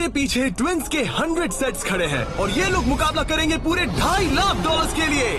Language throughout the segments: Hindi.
के पीछे ट्विंस के 100 सेट्स खड़े हैं और ये लोग मुकाबला करेंगे पूरे $2.5 लाख के लिए।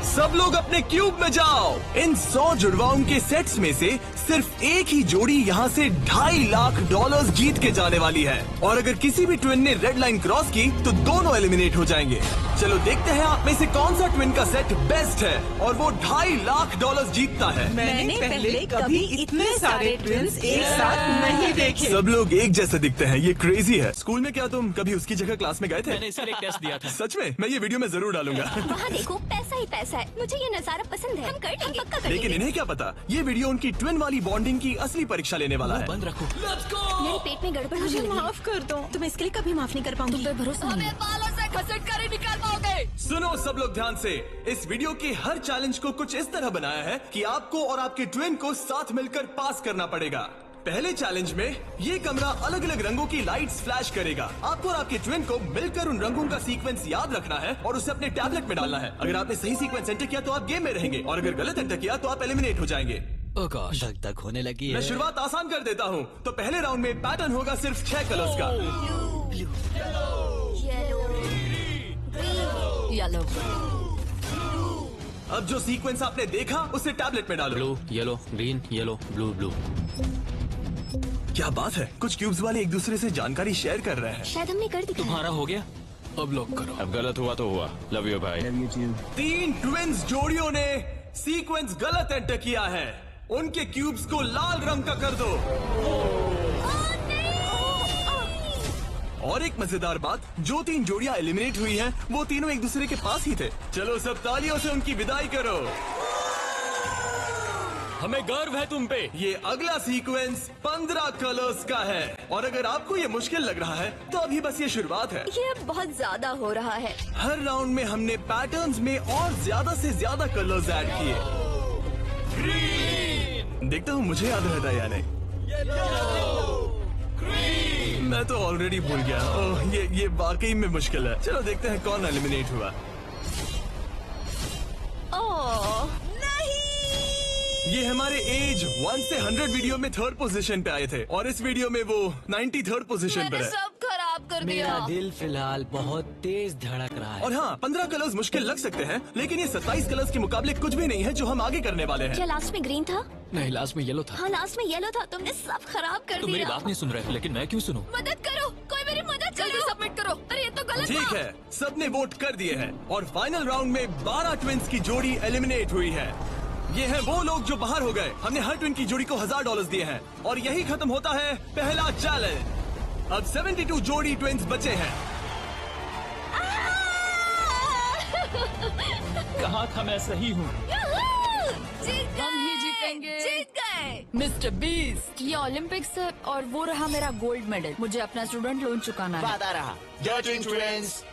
सब लोग अपने क्यूब में जाओ। इन 100 जुड़वाओं के सेट्स में से सिर्फ एक ही जोड़ी यहाँ से $2.5 लाख जीत के जाने वाली है और अगर किसी भी ट्विन ने रेड लाइन क्रॉस की तो दोनों एलिमिनेट हो जाएंगे। चलो देखते हैं आप में से कौन सा ट्विन का सेट बेस्ट है और वो $2.5 लाख जीतता है। मैंने पहले कभी इतने सारे ट्विन्स एक साथ नहीं देखे। सब लोग एक जैसे दिखते हैं, ये क्रेजी है। स्कूल में क्या तुम कभी उसकी जगह क्लास में गए थे? मैंने इसलिए एक टेस्ट दिया था। सच में? मैं ये वीडियो में जरूर डालूंगा। वहाँ देखो, पैसा ही पैसा है। मुझे ये नजारा पसंद है। हम कर लेंगे, पक्का कर लेकिन लेंगे। इन्हें क्या पता, ये वीडियो उनकी ट्विन वाली बॉन्डिंग की असली परीक्षा लेने वाला है। बंद रखो। मेरे पेट में गड़बड़ मुझे होने लगी। माफ कर दो, तुम इसके लिए कभी माफ नहीं कर पाऊंगी। तुम पे भरोसा नहीं है। बालों से घसीट कर ही निकाल पाओगे। सुनो सब लोग ध्यान से, इस वीडियो के हर चैलेंज को कुछ इस तरह बनाया है कि आपको और आपके ट्विन को साथ मिलकर पास करना पड़ेगा। पहले चैलेंज में ये कमरा अलग अलग रंगों की लाइट्स फ्लैश करेगा। आपको और आपके ट्विन को मिलकर उन रंगों का सीक्वेंस याद रखना है और उसे अपने टैबलेट में डालना है। अगर आपने सही सीक्वेंस एंटर किया तो आप गेम में रहेंगे और अगर गलत एंटर किया तो आप एलिमिनेट हो जाएंगे। ओह गॉश, धक धक होने लगी मैं है। शुरुआत आसान कर देता हूँ। तो पहले राउंड में पैटर्न होगा सिर्फ 6 कलर्स का। येलो। अब जो सीक्वेंस आपने देखा उसे टैबलेट में डालो। Blue, yellow, green, yellow, blue, blue. क्या बात है, कुछ क्यूब्स वाले एक दूसरे से जानकारी शेयर कर रहे हैं। शायद हमने कर दिया। तुम्हारा हो गया, अब लॉक करो। अब गलत हुआ तो हुआ। लव यू भाई। 3 ट्विंस जोड़ियों ने सीक्वेंस गलत एंटर किया है। उनके क्यूब्स को लाल रंग का कर दो। और एक मजेदार बात, जो 3 जोड़ियां एलिमिनेट हुई हैं, वो तीनों एक दूसरे के पास ही थे। चलो सब तालियों से उनकी विदाई करो। हमें गर्व है तुम पे। ये अगला सीक्वेंस 15 कलर्स का है और अगर आपको ये मुश्किल लग रहा है तो अभी बस ये शुरुआत है। ये अब बहुत ज्यादा हो रहा है। हर राउंड में हमने पैटर्न्स में और ज्यादा से ज्यादा कलर्स ऐड किए। देखता हूँ मुझे याद रहता है या नहीं। मैं तो ऑलरेडी भूल गया। ओह, ये वाकई में मुश्किल है। चलो देखते हैं कौन एलिमिनेट हुआ। ओह ये हमारे एज 1 से 100 वीडियो में 3rd पोजीशन पे आए थे और इस वीडियो में वो 93rd पोजीशन पर मैंने है। सब खराब कर मेरा दिया। दिल फिलहाल बहुत तेज धड़क रहा है। और हाँ, 15 कलर्स मुश्किल लग सकते हैं लेकिन ये 27 कलर्स के मुकाबले कुछ भी नहीं है जो हम आगे करने वाले हैं। क्या लास्ट में ग्रीन था? नहीं, लास्ट में येलो था। हाँ लास्ट में येलो था। तुमने सब खराब कर तुम मेरी दिया। बात नहीं सुन रहे, लेकिन मैं क्यों सुनूं? मदद करो, कोई मेरी मदद जल्दी सबमिट करो। अरे ये तो गलत ठीक था। है, सबने वोट कर दिए हैं और फाइनल राउंड में 12 ट्विंस की जोड़ी एलिमिनेट हुई है। ये हैं वो लोग जो बाहर हो गए। हमने हर ट्विन की जोड़ी को $1000 दिए हैं और यही खत्म होता है पहला चैलेंज। अब 72 जोड़ी ट्विंस बचे हैं। कहा था मैं सही हूँ। जीत हम ही जीतेंगे। जीत गए। मिस्टर बीस्ट, ये ओलंपिक्स है और वो रहा मेरा गोल्ड मेडल। मुझे अपना स्टूडेंट लोन चुकाना है। वादा रहा।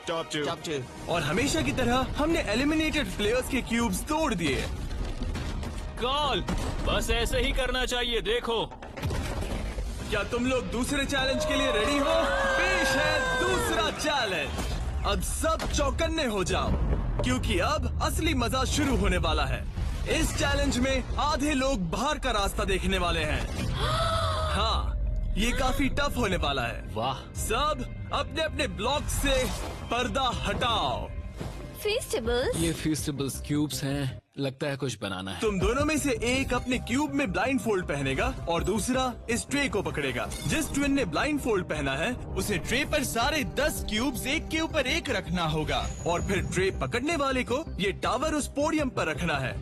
Top two. और हमेशा की तरह हमने एलिमिनेटेड प्लेयर्स के क्यूब्स तोड़ दिए। कॉल, बस ऐसे ही करना चाहिए। देखो, क्या तुम लोग दूसरे चैलेंज के लिए रेडी हो? पेश है दूसरा चैलेंज। अब सब चौकन्ने हो जाओ क्योंकि अब असली मजा शुरू होने वाला है। इस चैलेंज में आधे लोग बाहर का रास्ता देखने वाले हैं। हाँ, ये काफी टफ होने वाला है। वाह। सब अपने अपने ब्लॉक से पर्दा हटाओ। फेस्टिवल्स। ये फेस्टिवल्स क्यूब्स हैं, लगता है कुछ बनाना है। तुम दोनों में से एक अपने क्यूब में ब्लाइंड फोल्ड पहनेगा और दूसरा इस ट्रे को पकड़ेगा। जिस ट्विन ने ब्लाइंड फोल्ड पहना है उसे ट्रे पर सारे 10 क्यूब्स एक के ऊपर एक रखना होगा और फिर ट्रे पकड़ने वाले को ये टावर उस पोडियम पर रखना है।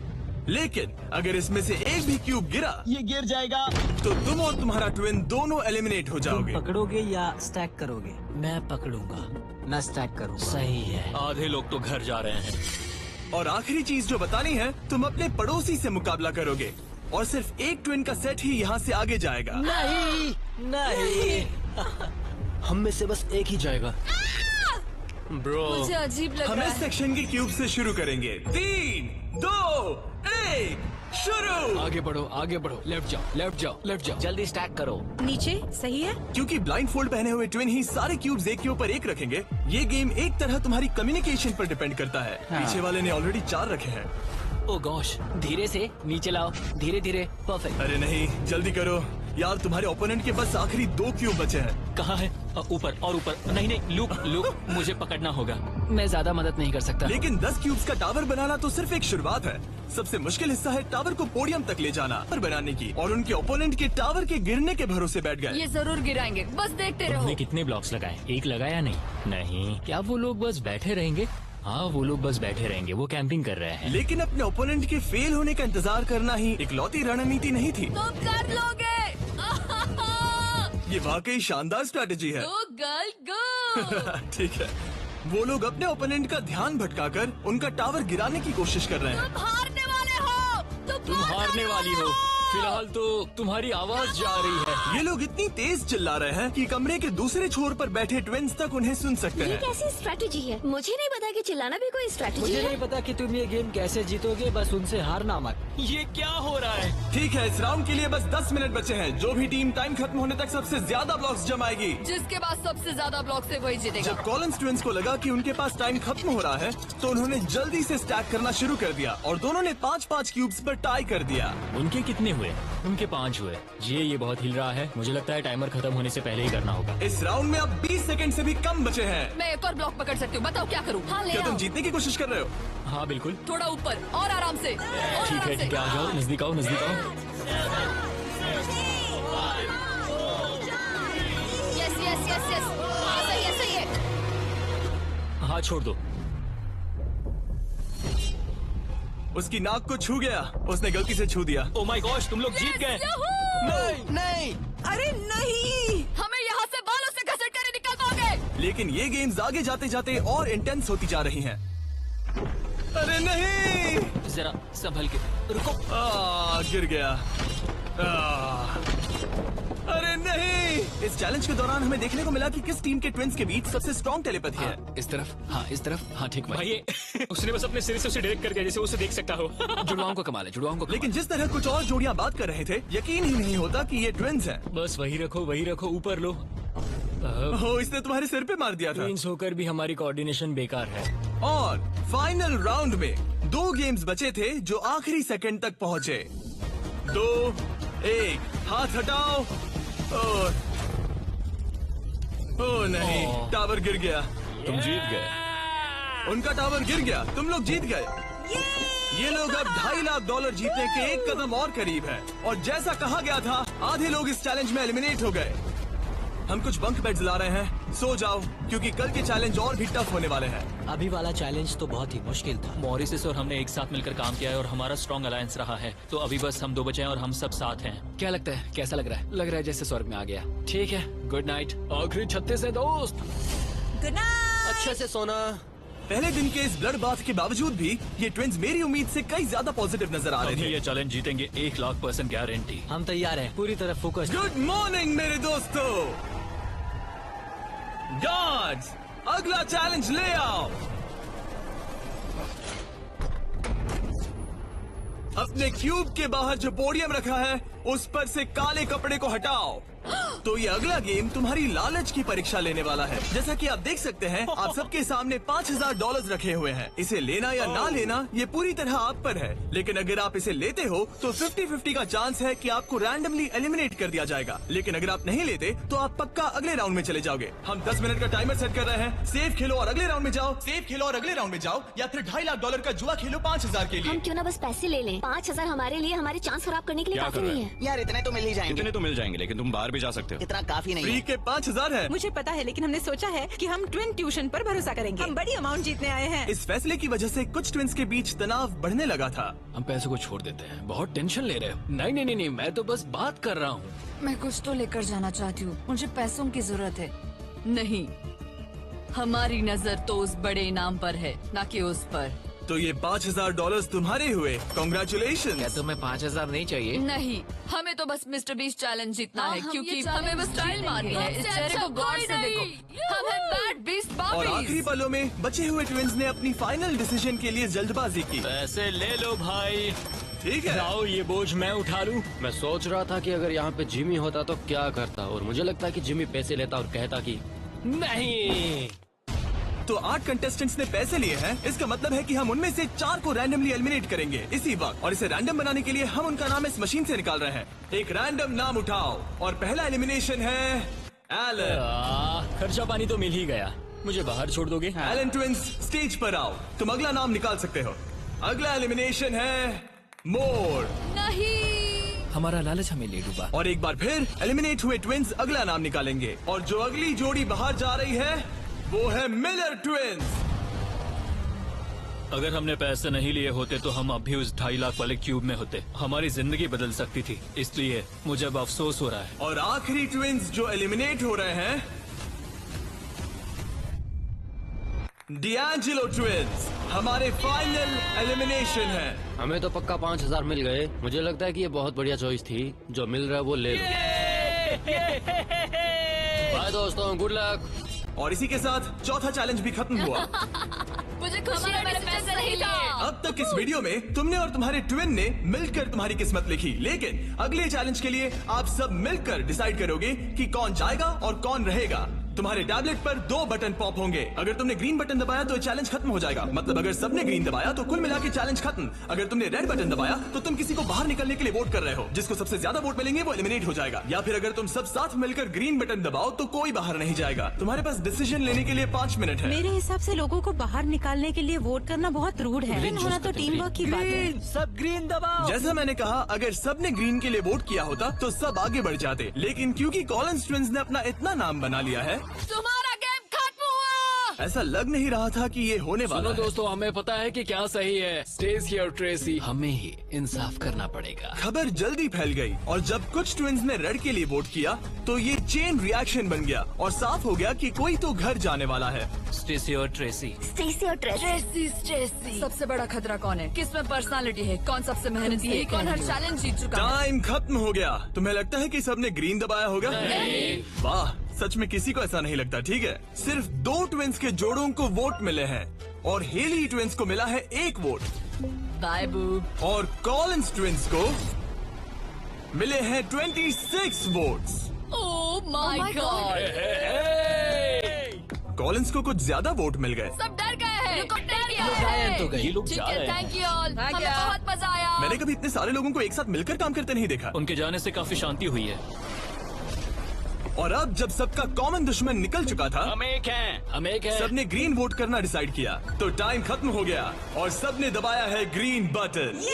लेकिन अगर इसमें से एक भी क्यूब गिरा, ये गिर जाएगा। तो तुम और तुम्हारा ट्विन दोनों एलिमिनेट हो जाओगे। पकड़ोगे या स्टैक करोगे? मैं पकड़ूंगा। मैं स्टैक करूंगा। सही है। आधे लोग तो घर जा रहे हैं। और आखिरी चीज जो बतानी है, तुम अपने पड़ोसी से मुकाबला करोगे और सिर्फ एक ट्विन का सेट ही यहाँ से आगे जाएगा। नहीं। हम में से बस एक ही जाएगा। ब्रो, मुझे अजीब लग हम रहा इस है। सेक्शन के क्यूब से शुरू करेंगे। 3, 2, 1, शुरू। आगे बढ़ो, आगे बढ़ो। लेफ्ट जाओ, लेफ्ट जाओ, लेफ्ट जाओ। जल्दी स्टैक करो। नीचे सही है। क्योंकि ब्लाइंड फोल्ड पहने हुए ट्विन ही सारे क्यूब्स एक के ऊपर एक रखेंगे, ये गेम एक तरह तुम्हारी कम्युनिकेशन पर डिपेंड करता है। पीछे वाले ने ऑलरेडी 4 रखे हैं। ओ गॉश, धीरे से नीचे लाओ, धीरे धीरे। परफेक्ट। अरे नहीं, जल्दी करो, यार तुम्हारे ओपोनेंट के बस आखिरी 2 क्यूब बचे हैं। कहाँ है? ऊपर और ऊपर। नहीं नहीं, लूक मुझे पकड़ना होगा। मैं ज्यादा मदद नहीं कर सकता। लेकिन 10 क्यूब्स का टावर बनाना तो सिर्फ एक शुरुआत है। सबसे मुश्किल हिस्सा है टावर को पोडियम तक ले जाना और बनाने की, और उनके ओपोनेंट के टावर के गिरने के भरोसे बैठ गए। ये जरूर गिराएंगे, बस देखते रहो। उन्होंने कितने ब्लॉक्स लगाए? एक लगाया नहीं? नहीं। क्या वो लोग बस बैठे रहेंगे? हाँ, वो लोग बस बैठे रहेंगे। वो कैंपिंग कर रहे हैं। लेकिन अपने ओपोनेंट के फेल होने का इंतजार करना ही इकलौती रणनीति नहीं थी। तुम कर लोगे। ये वाकई शानदार स्ट्रैटेजी है। गो गर्ल गो। ठीक है, वो लोग अपने ओपोनेंट का ध्यान भटकाकर उनका टावर गिराने की कोशिश कर रहे हैं। तुम हारने वाले हो। तुम हारने वाली हो। फिलहाल तो तुम्हारी आवाज जा रही है। ये लोग इतनी तेज चिल्ला रहे हैं कि कमरे के दूसरे छोर पर बैठे ट्विंस तक उन्हें सुन सकते ये हैं। कैसी स्ट्रेटेजी है? मुझे नहीं पता कि चिल्लाना भी कोई स्ट्रेटेजी मुझे है। नहीं पता कि तुम ये गेम कैसे जीतोगे, बस उनसे हारना मत। ये क्या हो रहा है? ठीक है, इस राउंड के लिए बस 10 मिनट बचे हैं। जो भी टीम टाइम खत्म होने तक सबसे ज्यादा ब्लॉक्स जमाएगी, जिसके पास सबसे ज्यादा ब्लॉक से वही जीतेगा। जब कॉलिंस ट्विंस को लगा कि उनके पास टाइम खत्म हो रहा है तो उन्होंने जल्दी से स्टैक करना शुरू कर दिया और दोनों ने 5-5 क्यूब्स पर टाई कर दिया। उनके कितने हुए? उनके 5 हुए। ये बहुत हिल रहा है। मुझे लगता है टाइमर खत्म होने से पहले ही करना होगा। इस राउंड में अब 20 सेकंड से भी कम बचे हैं। मैं एक और ब्लॉक पकड़ सकती हूँ, बताओ क्या करूँ? हाँ ले क्या तुम आओ। जीतने की कोशिश कर रहे हो? हाँ बिल्कुल। थोड़ा ऊपर और आराम से। ठीक है, आ जाओ, नजदीक आओ, नजदीक आओ। यस यस यस यस, सही है सही है। हाँ छोड़ दो। उसकी नाक को छू गया, उसने गलती से छू दिया। ओ माय गॉश, तुम लोग जीत गए। नहीं नहीं, अरे नहीं, हमें यहाँ से बालों से घसट कर निकल पाओगे। लेकिन ये गेम्स आगे जाते जाते और इंटेंस होती जा रही हैं। अरे नहीं, जरा संभल के रुको। गिर गया। अरे नहीं, इस चैलेंज के दौरान हमें देखने को मिला कि किस टीम के ट्विंस के बीच सबसे स्ट्रॉन्ग टेलीपैथी है। इस तरफ, हाँ इस तरफ, हाँ ठीक भाई। उसने बस अपने सिर से उसे डायरेक्ट कर दिया जैसे उसे देख सकता हो। जुड़वाओं को कमाल है, जुड़वाओं को। लेकिन जिस तरह कुछ और जोड़ियां बात कर रहे थे, यकीन ही नहीं होता कि ये ट्विंस हैं। बस वही रखो, ऊपर लो। हो, इसने तुम्हारे सिर पे मार दिया था। ट्विंस होकर भी हमारी कोऑर्डिनेशन बेकार है। और फाइनल राउंड में 2 गेम्स बचे थे जो आखिरी सेकंड तक पहुंचे। 2, 1, हाथ हटाओ। और ओ नहीं, टावर गिर गया। तुम जीत गए। उनका टावर गिर गया, तुम लोग जीत गए। ये लोग अब $2.5 लाख जीतने के एक कदम और करीब है। और जैसा कहा गया था, आधे लोग इस चैलेंज में एलिमिनेट हो गए। हम कुछ बंक बेड्स ला रहे हैं, सो जाओ क्योंकि कल के चैलेंज और भी टफ होने वाले हैं। अभी वाला चैलेंज तो बहुत ही मुश्किल था। मॉरिस और हमने एक साथ मिलकर काम किया है और हमारा स्ट्रॉन्ग अलायंस रहा है। तो अभी बस हम 2 बचे हैं और हम सब साथ हैं। क्या लगता है, कैसा लग रहा है? लग रहा है जैसे स्वर्ग में आ गया। ठीक है, गुड नाइट। आखिरी 36 है दोस्त। Good night. अच्छे से सोना। पहले दिन के इस ब्लड बाथ के बावजूद भी ये ट्विंस मेरी उम्मीद से कई ज्यादा पॉजिटिव नजर आ रहे थे। ये चैलेंज जीतेंगे, 1,00,000% गारंटी। हम तैयार हैं, पूरी तरह फोकस। गुड मॉर्निंग मेरे दोस्तों। गॉड्स, अगला चैलेंज ले आओ। अपने क्यूब के बाहर जो पोडियम रखा है उस पर से काले कपड़े को हटाओ। तो ये अगला गेम तुम्हारी लालच की परीक्षा लेने वाला है। जैसा कि आप देख सकते हैं, आप सबके सामने $5,000 रखे हुए हैं। इसे लेना या ना लेना ये पूरी तरह आप पर है। लेकिन अगर आप इसे लेते हो तो 50-50 का चांस है कि आपको रैंडमली एलिमिनेट कर दिया जाएगा। लेकिन अगर आप नहीं लेते तो आप पक्का अगले राउंड में चले जाओगे। हम 10 मिनट का टाइमर सेट कर रहे हैं। सेफ खेलो और अगले राउंड में जाओ, सेफ खेलो और अगले राउंड में जाओ, या फिर $2.5 लाख का जुआ खेलो 5,000 के लिए। हम क्यों ना बस पैसे ले लें? 5,000 हमारे लिए हमारे चांस खराब करने के लिए क्या काफी कर रहे नहीं हैं? है। यार इतने तो मिल ही जाएंगे। इतने तो मिल जाएंगे, लेकिन तुम बाहर भी जा सकते हो। इतना काफी नहीं फ्री है। के 5,000 है। मुझे पता है, लेकिन हमने सोचा है कि हम ट्विन ट्यूशन पर भरोसा करेंगे। हम बड़ी अमाउंट जीतने आए हैं। इस फैसले की वजह से कुछ ट्विंस के बीच तनाव बढ़ने लगा था। हम पैसों को छोड़ देते हैं, बहुत टेंशन ले रहे हो। नहीं, मैं तो बस बात कर रहा हूँ। मैं कुछ तो लेकर जाना चाहती हूँ, मुझे पैसों की जरूरत है। नहीं, हमारी नजर तो उस बड़े इनाम पर है, ना कि उस पर। तो ये $5,000 तुम्हारे हुए। कॉन्ग्रेचुलेशन। क्या तुम्हें 5,000 नहीं चाहिए? नहीं, हमें तो बस मिस्टर बीस्ट चैलेंज जीतना है, हम क्योंकि ये हमें बस challenge स्टाइल मारनी है। इस जीतेंगे। चेहरे को गौर से नहीं। देखो, हम हैं बैड बीस्ट और आखिरी बाबीज। पलों में बचे हुए ट्विंस ने अपनी फाइनल डिसीजन के लिए जल्दबाजी की। पैसे ले लो भाई। ठीक है, आओ ये बोझ मैं उठा लूं। मैं सोच रहा था कि अगर यहाँ पे जिमी होता तो क्या करता, और मुझे लगता कि जिमी पैसे लेता और कहता कि नहीं। तो 8 कंटेस्टेंट्स ने पैसे लिए हैं। इसका मतलब है कि हम उनमें से 4 को रैंडमली एलिमिनेट करेंगे इसी वक्त, और इसे रैंडम बनाने के लिए हम उनका नाम इस मशीन से निकाल रहे हैं। एक रैंडम नाम उठाओ और पहला एलिमिनेशन है एलन। खर्चा पानी तो मिल ही गया, मुझे बाहर छोड़ दोगे? एलन ट्विंस स्टेज पर आओ, तुम अगला नाम निकाल सकते हो। अगला एलिमिनेशन है मोर। नहीं, हमारा लालच हमें ले डूबा। और एक बार फिर एलिमिनेट हुए ट्विंस अगला नाम निकालेंगे, और जो अगली जोड़ी बाहर जा रही है वो है मिलर ट्विंस। अगर हमने पैसे नहीं लिए होते तो हम अब भी उस 2.5 लाख वाले क्यूब में होते। हमारी जिंदगी बदल सकती थी, इसलिए मुझे अब अफसोस हो रहा है। और आखिरी ट्विंस जो एलिमिनेट हो रहे हैं, डिएंजेलो ट्विंस हमारे फाइनल एलिमिनेशन है। हमें तो पक्का 5,000 मिल गए। मुझे लगता है कि ये बहुत बढ़िया चॉइस थी। जो मिल रहा है वो ले लो। बाय दोस्तों, गुड लक। और इसी के साथ चौथा चैलेंज भी खत्म हुआ। मुझे खुशी है मैंने पैसे नहीं लिए। अब तक इस वीडियो में तुमने और तुम्हारे ट्विन ने मिलकर तुम्हारी किस्मत लिखी, लेकिन अगले चैलेंज के लिए आप सब मिलकर डिसाइड करोगे कि कौन जाएगा और कौन रहेगा। तुम्हारे टैबलेट पर 2 बटन पॉप होंगे। अगर तुमने ग्रीन बटन दबाया तो चैलेंज खत्म हो जाएगा, मतलब अगर सबने ग्रीन दबाया तो कुल मिला के चैलेंज खत्म। अगर तुमने रेड बटन दबाया तो तुम किसी को बाहर निकलने के लिए वोट कर रहे हो। जिसको सबसे ज्यादा वोट मिलेंगे वो एलिमिनेट हो जाएगा। या फिर अगर तुम सब साथ मिलकर ग्रीन बटन दबाओ तो कोई बाहर नहीं जाएगा। तुम्हारे पास डिसीजन लेने के लिए 5 मिनट है। मेरे हिसाब से लोगों को बाहर निकालने के लिए वोट करना बहुत रूड है। लेकिन होना तो टीम वर्क की बात है। सब ग्रीन दबाओ। जैसा मैंने कहा, अगर सबने ग्रीन के लिए वोट किया होता तो सब आगे बढ़ जाते, लेकिन क्योंकि कॉलिंस ट्विंस ने अपना इतना नाम बना लिया है, तुम्हारा गेम खत्म हुआ। ऐसा लग नहीं रहा था कि ये होने वाला सुनो है। दोस्तों, हमें पता है कि क्या सही है। स्टेसी और ट्रेसी, हमें ही इंसाफ करना पड़ेगा। खबर जल्दी फैल गई और जब कुछ ट्विंस ने रेड के लिए वोट किया तो ये चेन रिएक्शन बन गया और साफ हो गया कि कोई तो घर जाने वाला है। स्टेसी और ट्रेसी। स्टेसी और ट्रेसी। स्ट्रेसी। सबसे बड़ा खतरा कौन है? किसमें पर्सनालिटी है? कौन सबसे मेहनती है? कौन हर चैलेंज जीत चुका है? टाइम खत्म हो गया। तुम्हें लगता है कि सबने ग्रीन दबाया होगा? वाह, सच में किसी को ऐसा नहीं लगता। ठीक है, सिर्फ 2 ट्विंस के जोड़ों को वोट मिले हैं और हेली ट्विंस को मिला है 1 वोट, बाय बू। और कॉलिंस ट्विंस को मिले हैं 26 votes. Oh my God. Collins को कुछ ज्यादा वोट मिल गए। सब डर गए हैं। डर गए गायब तो गए। ये लोग ठीक जा है, रहे हैं। Thank you all. हमें बहुत मजा आया। मैंने कभी इतने सारे लोगों को एक साथ मिलकर काम करते नहीं देखा। उनके जाने से काफी शांति हुई है। और अब जब सबका कॉमन दुश्मन निकल चुका था, हम एक है। सबने ग्रीन वोट करना डिसाइड किया, तो टाइम खत्म हो गया और सबने दबाया है ग्रीन बटन।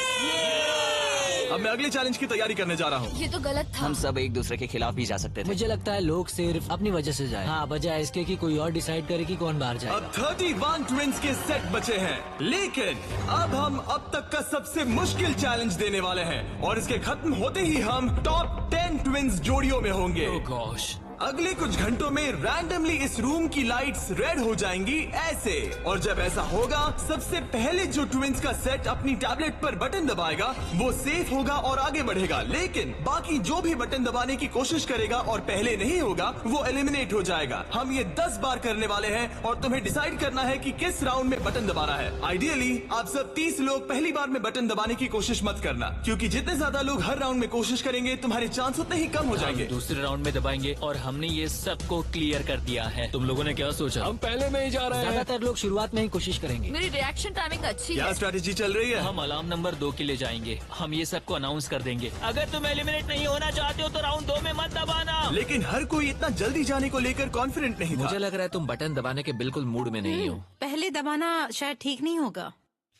अब मैं अगले चैलेंज की तैयारी करने जा रहा हूँ। ये तो गलत था। हम सब एक दूसरे के खिलाफ भी जा सकते थे। मुझे लगता है लोग सिर्फ अपनी वजह से जाए। हाँ, बजाय इसके कि कोई और डिसाइड करे कि कौन बाहर जाएगा। अब 31 ट्विंस के सेट बचे हैं, लेकिन अब हम अब तक का सबसे मुश्किल चैलेंज देने वाले हैं और इसके खत्म होते ही हम टॉप 10 ट्विंस जोड़ियों में होंगे। Oh gosh। अगले कुछ घंटों में रैंडमली इस रूम की लाइट्स रेड हो जाएंगी ऐसे, और जब ऐसा होगा सबसे पहले जो ट्विंस का सेट अपनी टैबलेट पर बटन दबाएगा वो सेफ होगा और आगे बढ़ेगा, लेकिन बाकी जो भी बटन दबाने की कोशिश करेगा और पहले नहीं होगा वो एलिमिनेट हो जाएगा। हम ये 10 बार करने वाले हैं और तुम्हें डिसाइड करना है कि किस राउंड में बटन दबाना है। आइडियली आप सब 30 लोग पहली बार में बटन दबाने की कोशिश मत करना, क्योंकि जितने ज्यादा लोग हर राउंड में कोशिश करेंगे तुम्हारे चांस उतने ही कम हो जाएंगे। दूसरे राउंड में दबाएंगे और हमने ये सबको क्लियर कर दिया है। तुम लोगों ने क्या सोचा? हम पहले में ही जा रहे हैं। ज्यादातर लोग शुरुआत में ही कोशिश करेंगे। मेरी रिएक्शन टाइमिंग अच्छी क्या है। स्ट्रैटेजी चल रही है? हम अलार्म नंबर 2 के लिए जाएंगे। हम ये सबको अनाउंस कर देंगे। अगर तुम एलिमिनेट नहीं होना चाहते हो तो राउंड 2 में मत दबाना। लेकिन हर कोई इतना जल्दी जाने को लेकर कॉन्फिडेंट नहीं था। मुझे लग रहा है तुम बटन दबाने के बिल्कुल मूड में नहीं हो। पहले दबाना शायद ठीक नहीं होगा।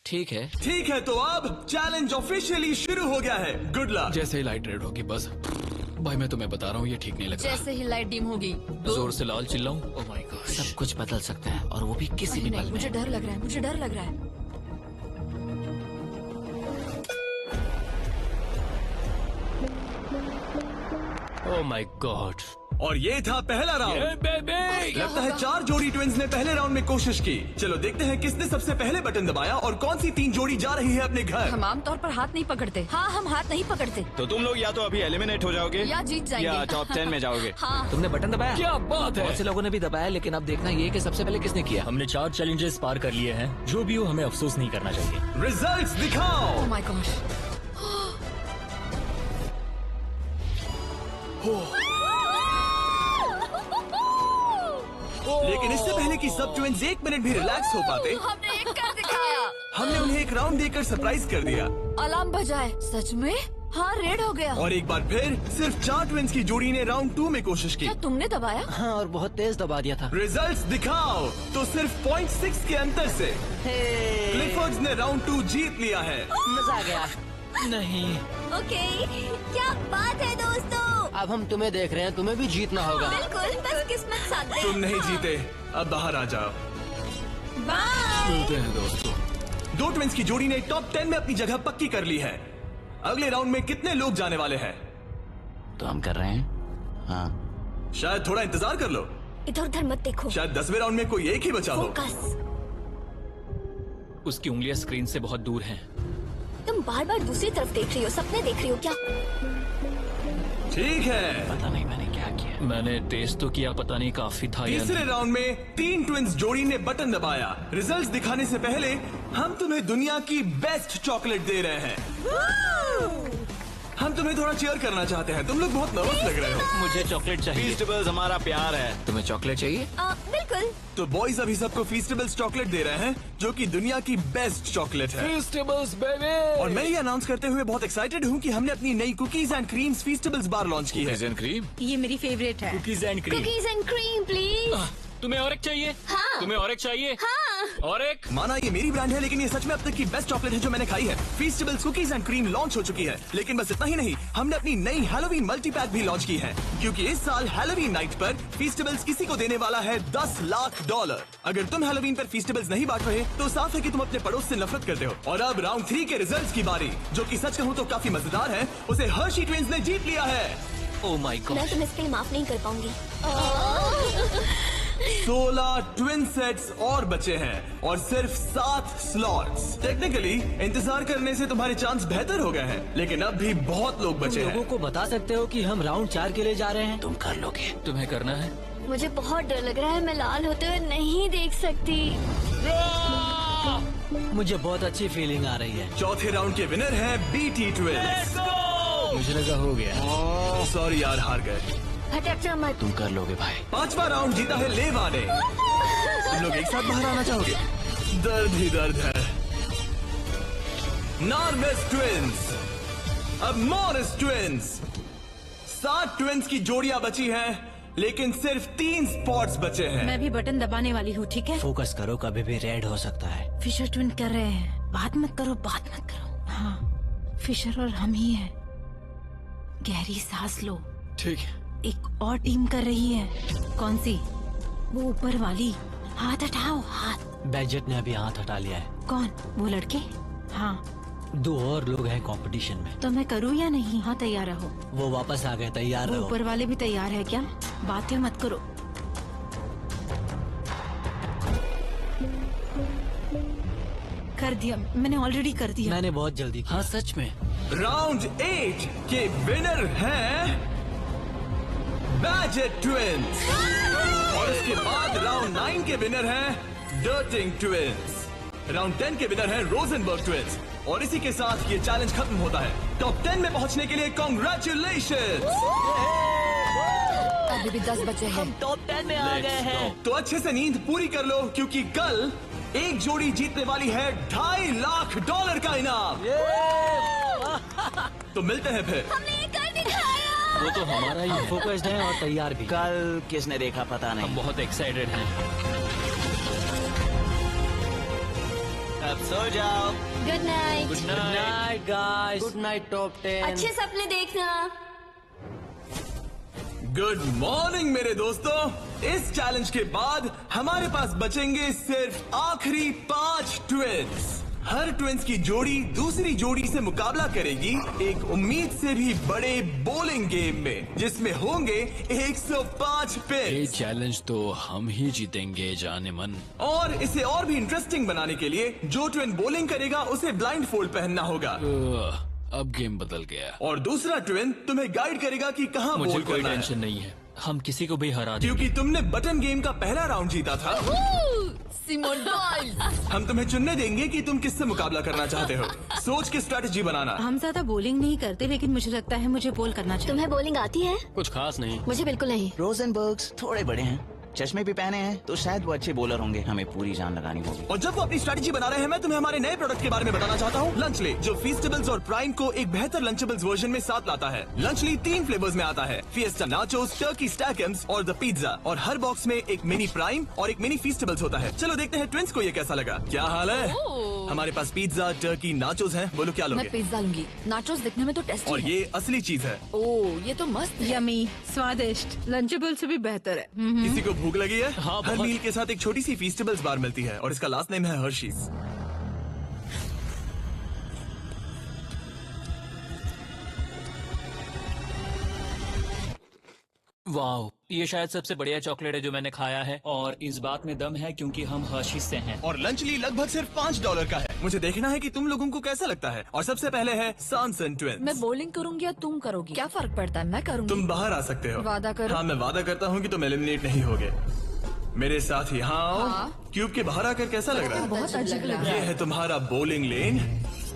ठीक है, ठीक है, तो अब चैलेंज ऑफिशियली शुरू हो गया है। Good luck. जैसे ही लाइट रेड होगी बस। भाई मैं तुम्हें बता रहा हूँ ये ठीक नहीं लग रहा। जैसे ही लाइट डिम होगी जोर से लाल चिल्लाऊं? ओह माय गॉड। सब कुछ बदल सकता है और वो भी किसी भी पल में। मुझे डर लग रहा है। मुझे डर लग रहा है। ओह माय गॉड। और ये था पहला राउंड। लगता है 4 जोड़ी ट्विंस ने पहले राउंड में कोशिश की। चलो देखते हैं किसने सबसे पहले बटन दबाया और कौन सी 3 जोड़ी जा रही है अपने घर। हम आमतौर पर हाथ नहीं पकड़ते। हाँ, हम हाथ नहीं पकड़ते। तो तुम लोग या तो अभी एलिमिनेट हो जाओगे या जीत जाएंगे। या टॉप 10 में जाओगे। हाँ। तुमने बटन दबाया? क्या बात है। बहुत से लोगों ने भी दबाया, लेकिन अब देखना ये कि सबसे पहले किसने किया। हमने 4 चैलेंजेस पार कर लिए हैं। जो भी हो हमें अफसोस नहीं करना चाहिए। रिजल्ट्स दिखाओ। ओह माय गॉड। लेकिन इससे पहले कि सब ट्विंस 1 मिनट भी रिलैक्स हो पाते, हमने एक कर दिखाया। हमने उन्हें एक राउंड देकर सरप्राइज कर दिया। अलार्म बजाए। सच में? हाँ, रेड हो गया। और एक बार फिर सिर्फ 4 ट्विंस की जोड़ी ने राउंड 2 में कोशिश की। क्या तुमने दबाया? हाँ, और बहुत तेज दबा दिया था। रिजल्ट्स दिखाओ। तो सिर्फ 0.6 के अंतर से क्लिफर्ड्स ने राउंड 2 जीत लिया है। मजा आ गया। नहीं, ओके, क्या बात है दोस्तों। अब हम तुम्हें देख रहे हैं, तुम्हें भी जीतना होगा। बिल्कुल, बस किस्मत साथ दे। तुम नहीं जीते, अब बाहर आ जाओ। बाय। मिलते हैं दोस्तों। 2 ट्विंस की जोड़ी ने टॉप 10 में अपनी जगह पक्की कर ली है। अगले राउंड में कितने लोग जाने वाले हैं? तो हम कर रहे हैं। हाँ, शायद थोड़ा इंतजार कर लो। इधर उधर मत देखो। शायद 10वें राउंड में कोई एक ही बचा हो। फोकस। उसकी उंगलियां स्क्रीन से बहुत दूर हैं। तुम बार बार दूसरी तरफ देख रही हो, सपने देख रही हो क्या? ठीक है, पता नहीं मैंने क्या किया। मैंने टेस्ट तो किया, पता नहीं काफी था या तीसरे नहीं। राउंड में 3 ट्विंस जोड़ी ने बटन दबाया। रिजल्ट्स दिखाने से पहले हम तुम्हें दुनिया की बेस्ट चॉकलेट दे रहे हैं। हम तुम्हें थोड़ा चीयर करना चाहते हैं। तुम लोग बहुत नर्वस लग रहे हो। मुझे चॉकलेट चाहिए। फीस्टेबल्स हमारा प्यार है। तुम्हें चॉकलेट चाहिए? बिल्कुल। तो बॉयज अभी सबको फीस्टेबल्स चॉकलेट दे रहे हैं, जो कि दुनिया की बेस्ट चॉकलेट है। Festivals baby. और मैं ये अनाउंस करते हुए बहुत एक्साइटेड हूँ कि हमने अपनी नई cookies and creams Feastables bar launch की है। Cookies and cream? ये मेरी फेवरेट है। Cookies and cream. Cookies and cream please. तुम्हें और एक चाहिए? हाँ। तुम्हें और एक चाहिए? हाँ। और एक? माना ये मेरी ब्रांड है, लेकिन ये सच में अब तक की बेस्ट चॉकलेट है जो मैंने खाई है। फीस्टेबल्स कुकीज एंड क्रीम लॉन्च हो चुकी है, लेकिन बस इतना ही नहीं, हमने अपनी नई हैलोवीन मल्टीपैक भी लॉन्च की है, क्योंकि इस साल हैलोवीन नाइट पर फीस्टेबल्स किसी को देने वाला है $10 लाख। अगर तुम हैलोवीन पर फीस्टेबल्स नहीं बांट रहे तो साफ है कि तुम अपने पड़ोस से नफरत करते हो। और अब राउंड 3 के रिजल्ट्स की बारी, जो कि सच कहूँ तो काफी मजेदार है। उसे हर्शी ट्विंस ने जीत लिया है। ओह माय गॉड। मैं तुम्हें इसके लिए माफ नहीं कर पाऊंगी। 16 ट्विन सेट्स और बचे हैं और सिर्फ 7 स्लॉट्स। टेक्निकली इंतजार करने से तुम्हारे चांस बेहतर हो गए हैं, लेकिन अब भी बहुत लोग तुम बचे लोगों हैं। को बता सकते हो कि हम राउंड 4 के लिए जा रहे हैं? तुम कर लोगे। तुम्हें करना है? मुझे बहुत डर लग रहा है, मैं लाल होते हुए नहीं देख सकती। मुझे बहुत अच्छी फीलिंग आ रही है। चौथे राउंड के विनर हैं बीटी ट्विंस। मुझे लगा हो गया। सॉरी यार, हार गए। भटकना मत। तुम कर लोगे भाई। 5वां राउंड जीता है लेवा ने। तुम लोग एक साथ बाहर आना चाहोगे? दर्द ही दर्द है। नॉर्वेस ट्विंस, अब मॉरिस ट्विंस। 7 ट्विंस की जोड़ियां बची हैं, लेकिन सिर्फ 3 स्पॉट्स बचे हैं। मैं भी बटन दबाने वाली हूँ, ठीक है? फोकस करो, कभी भी रेड हो सकता है। फिशर ट्विन कर रहे हैं। बात मत करो, बात मत करो। हाँ, फिशर और हम ही हैं। गहरी सांस लो। ठीक है। एक और टीम कर रही है। कौन सी? वो ऊपर वाली। हाथ हटाओ, हाथ। बैजेट ने अभी हाथ हटा लिया है। कौन? वो लड़के? हाँ। 2 और लोग हैं कंपटीशन में। तो मैं करूँ या नहीं? हाँ, तैयार रहो। वो वापस आ गए, तैयार वो रहो। ऊपर वाले भी तैयार है क्या? बातें मत करो। कर दिया, मैंने ऑलरेडी कर दिया। मैंने बहुत जल्दी किया। हाँ सच में। राउंड 8 के विनर हैं बैजेट ट्विंस। और उसके बाद राउंड 9 के विनर हैं डर्टिंग ट्विंस। राउंड 10 के विनर हैं रोजनबर्ग ट्विंस। और इसी के साथ ये चैलेंज खत्म होता है। टॉप 10 में पहुंचने के लिए कांग्रेचुलेशन। अभी भी 10 बचे हैं। टॉप 10 में आ गए हैं। तो अच्छे से नींद पूरी कर लो, क्योंकि कल एक जोड़ी जीतने वाली है $2.5 लाख का इनाम। तो मिलते हैं फिर। हमने ये कर दिखाया। वो तो हमारा ही। फोकस्ड हैं और तैयार भी। कल किसने देखा पता हम नहीं। बहुत एक्साइटेड हैं। अब सो जाओ। Good night. Good night. Night guys. Good night top 10। अच्छे सपने देखना। गुड मॉर्निंग मेरे दोस्तों। इस चैलेंज के बाद हमारे पास बचेंगे सिर्फ आखिरी 5 ट्विंस। हर ट्विंस की जोड़ी दूसरी जोड़ी से मुकाबला करेगी एक उम्मीद से भी बड़े बोलिंग गेम में, जिसमें होंगे 105 ये पिन्स। चैलेंज तो हम ही जीतेंगे जाने मन। और इसे और भी इंटरेस्टिंग बनाने के लिए जो ट्विन बोलिंग करेगा उसे ब्लाइंड फोल्ड पहनना होगा। अब गेम बदल गया। और दूसरा ट्विन तुम्हें गाइड करेगा कि कहाँ मुझे बोल कोई करना है, टेंशन नहीं है। हम किसी को भी हरा देंगे। क्योंकि तुमने बटन गेम का पहला राउंड जीता था। Simone Biles. हम तुम्हें चुनने देंगे कि तुम किससे मुकाबला करना चाहते हो। सोच के स्ट्रेटेजी बनाना। हम ज्यादा बोलिंग नहीं करते, लेकिन मुझे लगता है मुझे बोल करना चाहिए। तुम्हें बॉलिंग आती है? कुछ खास नहीं। मुझे बिल्कुल नहीं। रोजनबर्ग्स थोड़े बड़े हैं। चश्मे भी पहने हैं तो शायद वो अच्छे बॉलर होंगे। हमें पूरी जान लगानी होगी। और जब वो अपनी स्ट्रेटेजी बना रहे हैं, मैं तुम्हें हमारे नए प्रोडक्ट के बारे में बताना चाहता हूँ, लंचली, जो फीस्टेबल्स और प्राइम को एक बेहतर लंचेबल्स वर्जन में साथ लाता है। लंचली 3 फ्लेवर्स में आता है, फिएस्टा नाचोस, टर्की स्टैकम्स और द पिज्जा। और हर बॉक्स में एक मिनी प्राइम और एक मिनी फीस्टेबल्स होता है। चलो देखते हैं ट्विंस को ये कैसा लगा। क्या हाल है? हमारे पास पिज्जा, टर्की, नाचोस हैं। बोलो क्या मैं लोगे? पिज्जा लूंगी। नाचोस दिखने में तो टेस्टी और है। ये असली चीज है। ओह, ये तो मस्त है। यमी, स्वादिष्ट, लंचेबल से भी बेहतर है। किसी को भूख लगी है? हाँ, हर बहुत। मील के साथ एक छोटी सी फीस्टेबल्स बार मिलती है और इसका लास्ट नेम है हर्शीज। वाओ, ये शायद सबसे बढ़िया चॉकलेट है जो मैंने खाया है, और इस बात में दम है क्योंकि हम हर्शीज से हैं। और लंचली लगभग सिर्फ $5 का है। मुझे देखना है कि तुम लोगों को कैसा लगता है। और सबसे पहले है सांसन ट्विंस। मैं बॉलिंग करूंगी या तुम करोगी? क्या फर्क पड़ता है? मैं करूंगी। तुम बाहर आ सकते हो। वादा करो। हाँ, मैं वादा करता हूँ कि तुम एलिमिनेट नहीं होगे। मेरे साथ ही हाँ आओ। हाँ। क्यूब के बाहर आकर कैसा लग रहा है? बहुत अजीब लग रहा ये है। है तुम्हारा बॉलिंग लेन।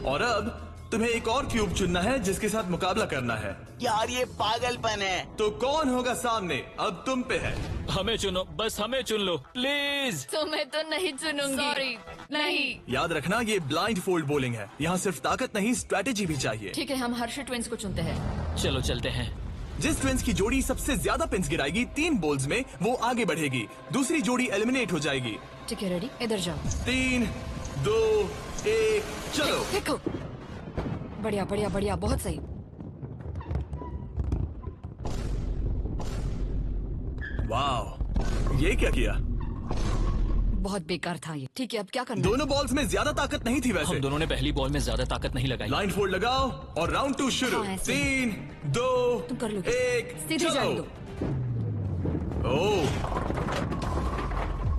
और अब तुम्हें एक और क्यूब चुनना है जिसके साथ मुकाबला करना है। यार ये पागलपन है। तो कौन होगा सामने? अब तुम पे है। हमें चुनो, बस हमें चुन लो प्लीज। तुम्हें तो नहीं चुनूंगी। सॉरी, नहीं। याद रखना, ये ब्लाइंड फोल्ड बॉलिंग है। यहाँ सिर्फ ताकत नहीं, स्ट्रेटेजी भी चाहिए। ठीक है, हम हर्षी ट्विंस को चुनते हैं। चलो चलते हैं। जिस ट्विंस की जोड़ी सबसे ज्यादा पिंस गिराएगी 3 बॉल्स में, वो आगे बढ़ेगी। दूसरी जोड़ी एलिमिनेट हो जाएगी। ठीक है, रेडी? इधर जाओ। 3, 2, 1, चलो। देखो, बढ़िया बढ़िया बढ़िया, बहुत सही। वाह, ये क्या किया? बहुत बेकार था ये। ठीक है, अब क्या करना है? दोनों बॉल्स में ज्यादा ताकत नहीं थी वैसे। हम दोनों ने पहली बॉल में ज्यादा ताकत नहीं लगाई। लाइन फोल्ड लगाओ और राउंड 2 शुरू। हाँ, ऐसे। 3, 2, तुम कर लोगे। 1, सीधे जाने दो। ओह,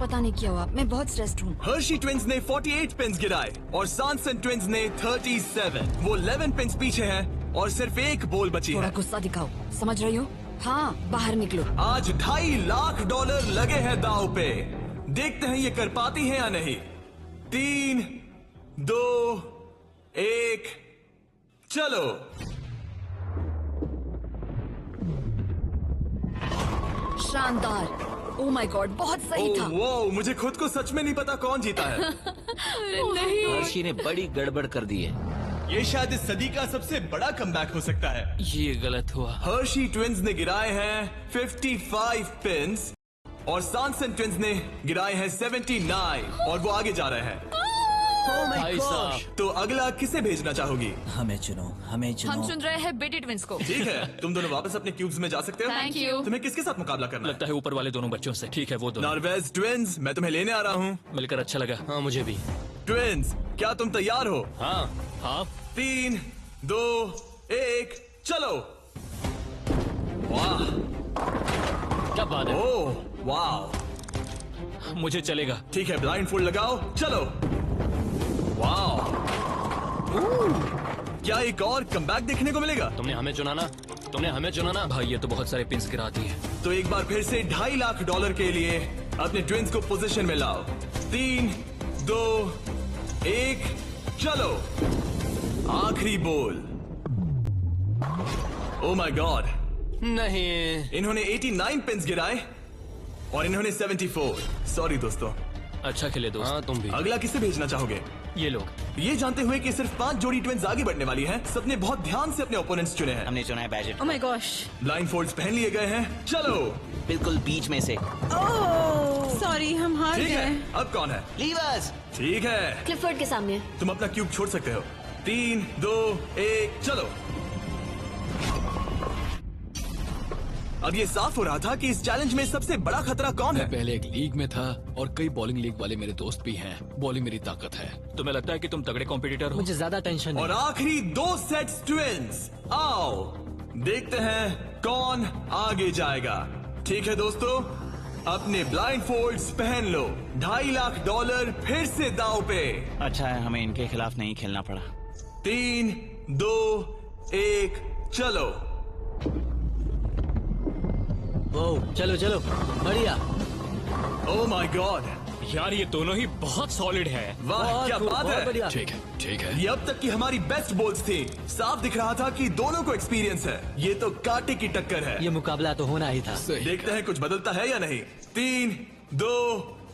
पता नहीं क्या हुआ, मैं बहुत स्ट्रेस्ड हूँ। हर्शी ट्विंस ने 48 पिंस गिराए और सांसन ट्विंस ने 37। वो 11 पिंस पीछे हैं और सिर्फ एक बॉल बची थोड़ा है। गुस्सा दिखाओ, समझ रही हो? हाँ, बाहर निकलो। आज $2.5 लाख लगे हैं दाव पे। देखते हैं ये कर पाती हैं या नहीं। 3, 2, 1, चलो। शानदार। ओह माय गॉड, बहुत सही था। वो मुझे खुद को सच में नहीं पता कौन जीता है। हर्षी ने बड़ी गड़बड़ कर दी है। ये शायद इस सदी का सबसे बड़ा कमबैक हो सकता है। ये गलत हुआ। हर्शी ट्विंस ने गिराए हैं 55 पिंस और सांसन ट्विंस ने गिराए हैं 79 और वो आगे जा रहे हैं। भाई साहब, तो अगला किसे भेजना चाहोगी? हमें चुनो, हमें चुनो। हम चुन रहे हैं बेटी ट्विंस को। ठीक है, तुम दोनों वापस अपने क्यूब्स में जा सकते हो। Thank you. तुम्हें किसके साथ मुकाबला करना है? लगता है ऊपर वाले दोनों बच्चों से। ठीक है, वो दोनों। नॉर्वेज ट्विंस, मैं तुम्हें लेने आ रहा हूँ। मिलकर अच्छा लगा। हाँ मुझे भी। ट्विंस, क्या तुम तैयार हो? हाँ हाँ, 3, 2, 1, चलो। वाह, क्या बात है। ओह, वाह। मुझे चलेगा। ठीक है, ब्लाइंड फोल्ड लगाओ, चलो। वाह, क्या एक और कमबैक देखने को मिलेगा? तुमने हमें चुना ना, तुमने हमें चुना ना। भाई ये तो बहुत सारे पिंस गिराती है। तो एक बार फिर से $2.5 लाख के लिए अपने ट्विंस को पोजीशन में लाओ। 3, 2, 1, चलो। आखिरी बॉल। ओ माय गॉड, नहीं। इन्होंने 89 पिंस गिराए और इन्होंने 74। सॉरी दोस्तों। अच्छा खेले दोस्त। हाँ तुम भी। अगला किसे भेजना चाहोगे? ये लोग। ये जानते हुए कि सिर्फ 5 जोड़ी ट्विंस आगे बढ़ने वाली हैं, सबने बहुत ध्यान से अपने ओपोनेंट्स चुने हैं। हमने चुना है बैजेट। Oh my gosh. Blindfolds पहन लिए गए हैं, चलो। बिल्कुल बीच में से। ओह, सॉरी, हम हार ठीक है, गए। अब कौन है? लीवर्स। ठीक है, क्लिफर्ड के सामने। तुम अपना क्यूब छोड़ सकते हो। 3, 2, 1, चलो। अब ये साफ हो रहा था कि इस चैलेंज में सबसे बड़ा खतरा कौन है। मैं पहले एक लीग में था और कई बॉलिंग लीग वाले मेरे दोस्त भी हैं। बॉलिंग मेरी ताकत है। तुम्हें लगता है कि तुम तगड़े कॉम्पिटिटर हो? मुझे ज्यादा टेंशन और नहीं। आखिरी 2 सेट्स ट्विंस। आओ देखते हैं कौन आगे जाएगा। ठीक है दोस्तों, अपने ब्लाइंड फोल्ड्स पहन लो। $2.5 लाख फिर से दाव पे। अच्छा है हमें इनके खिलाफ नहीं खेलना पड़ा। 3, 2, 1, चलो। ओह, चलो चलो, बढ़िया। ओ माय गॉड, यार ये दोनों ही बहुत सॉलिड है। वाह क्या बात बहुत है। बढ़िया। ठीक है, ठीक है। ये अब तक की हमारी बेस्ट बॉल्स थी। साफ दिख रहा था कि दोनों को एक्सपीरियंस है। ये तो कांटे की टक्कर है। ये मुकाबला तो होना ही था। देखते हैं कुछ बदलता है या नहीं। 3, 2,